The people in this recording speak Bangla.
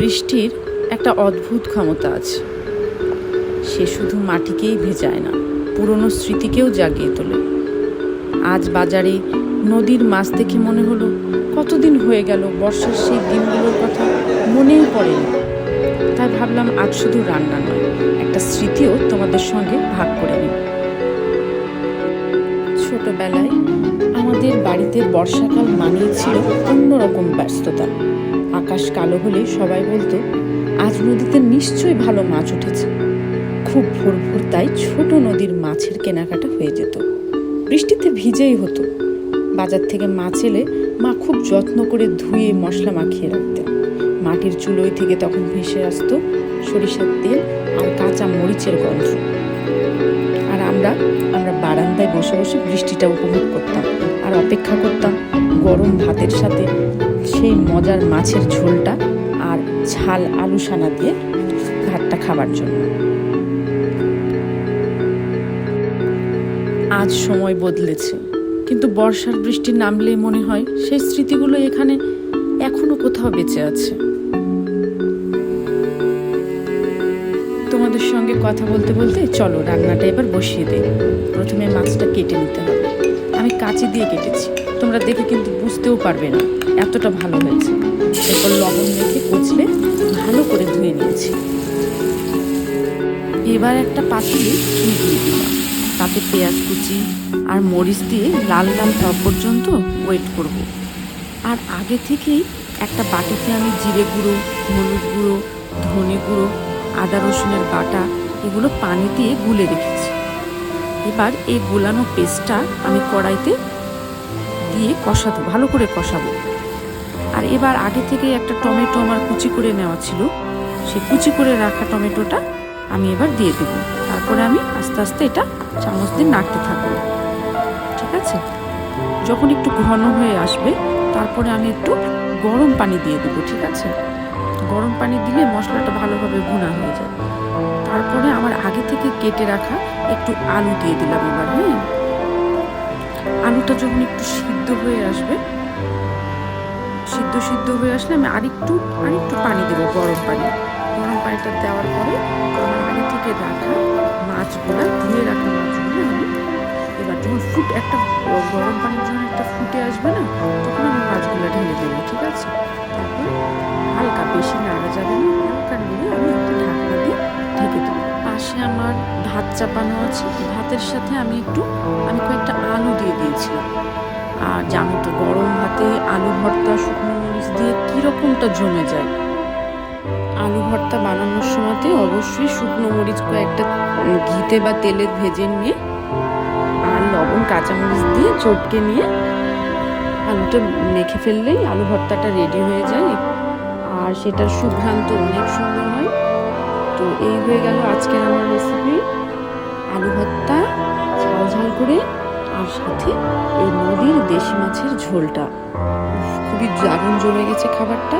বৃষ্টির একটা অদ্ভুত ক্ষমতা আছে। সে শুধু মাটিকেই ভেজায় না, পুরনো স্মৃতিকেও জাগিয়ে তোলে। আজ বাজারে নদীর মাছ দেখে মনে হলো কতদিন হয়ে গেল বর্ষার সেই দিনগুলোর কথা মনেই পড়েনি। তাই ভাবলাম আজ শুধু রান্না নয়, একটা স্মৃতিও তোমাদের সঙ্গে ভাগ করে নিই। ছোটবেলায় আমাদের বাড়িতে বর্ষাকাল মানেই ছিল অন্যরকম ব্যস্ততা। আকাশ কালো হলে সবাই বলতো আজ নদীতে নিশ্চয়ই ভালো মাছ উঠেছে। খুব ভোর ভোর তাই ছোট নদীর মাছের কেনাকাটা হয়ে যেত। বৃষ্টিতে ভিজেই হতো। বাজার থেকে মাছ এলে মা খুব যত্ন করে ধুয়ে মশলা মাখিয়ে রাখতেন। মাটির চুলোয় থেকে তখন ভেসে আসতো সরিষার তেল আর কাঁচা মরিচের গন্ধ। আর আমরা বারান্দায় বসে বসে বৃষ্টিটা উপভোগ করতাম আর অপেক্ষা করতাম গরম ভাতের সাথে সেই মজার মাছের ঝোলটা আর ঝাল আলু সানা দিয়ে ভাতটা খাবার জন্য। আজ সময় বদলেছে, কিন্তু বর্ষার বৃষ্টি নামলে মনে হয় সেই স্মৃতিগুলো এখানে এখনো কোথাও বেঁচে আছে। তোমাদের সঙ্গে কথা বলতে বলতে চলো রান্নাটা এবার বসিয়ে দেই। প্রথমে মাছটা কেটে নিতে হবে। আমি কাঁচি দিয়ে কেটেছি, তোমরা দেখে কিন্তু বুঝতেও পারবে না, এতটা ভালো হয়েছে। এরপর লবণ মেখে কচলে ভালো করে ধুয়ে নিয়েছি। এবার একটা পাতিলে ঘি দিয়ে দিলাম, তাতে পেঁয়াজ কুচি আর মরিচ দিয়ে লাল লাল হওয়া পর্যন্ত ওয়েট করব। আর আগে থেকেই একটা বাটিতে আমি জিরে গুঁড়ো, হলুদ গুঁড়ো, ধনে গুঁড়ো, আদা রসুনের বাটা এগুলো পানি দিয়ে গুলে রেখেছি। এবার এই গোলানো পেস্টটা আমি কড়াইতে দিয়ে কষাবো, ভালো করে কষাবো। আর এবার আগে থেকে একটা টমেটো আমার কুচি করে নেওয়া ছিল, সেই কুচি করে রাখা টমেটোটা আমি এবার দিয়ে দেবো। তারপরে আমি আস্তে আস্তে এটা চামচ দিয়ে নাড়তে থাকবো। ঠিক আছে? যখন একটু ঘন হয়ে আসবে তারপরে আমি একটু গরম পানি দিয়ে দেবো। ঠিক আছে? গরম পানি দিলে মশলাটা ভালোভাবে ভুনা হয়ে যায়। তারপরে আমার আগে থেকে কেটে রাখা একটু আলু দিয়ে দিলাম এবার। আলুটা যখন একটু সিদ্ধ হয়ে আসবে, সিদ্ধ হয়ে আসলে আমি আরেকটু পানি দেবো, গরম পানিটা দেওয়ার পরে আমার আগে থেকে রাখা মাছগুলো, ধুয়ে রাখা মাছগুলো আমি এবার যখন গরম পানি যখন একটা ফুটে আসবে না, তখন আমি মাছগুলো ঢেলে দেবো। ঠিক আছে? তারপরে হালকা, বেশি নাড়া যাবে না, হালকা নেড়ে আমি একটা ঢাকনা দিয়ে ঢেকে দেবো। পাশে আমার ভাত চাপানো আছে, ভাতের সাথে আমি কয়েকটা আলু দিয়ে দিয়েছিলাম। আর জানো তো গরম ভাতে আলু ভর্তা শুকনো মরিচ দিয়ে কীরকমটা জমে যায়। আলু ভর্তা বানানোর সময়তে অবশ্যই শুকনো মরিচ কয়েকটা ঘিতে বা তেলে ভেজে নিয়ে আর লবণ কাঁচামরিচ দিয়ে চটকে নিয়ে আলুটা মেখে ফেললেই আলু ভর্তাটা রেডি হয়ে যায়। আর সেটার সুঘ্রাণ তো অনেক সুন্দর হয়। তো এই হয়ে গেল আজকের আমার রেসিপি, আলু ভর্তা ঝাল ঝাল করে, আর সাথে এই নদীর দেশি মাছের ঝোলটা। খুবই দারুণ জমে গেছে খাবারটা।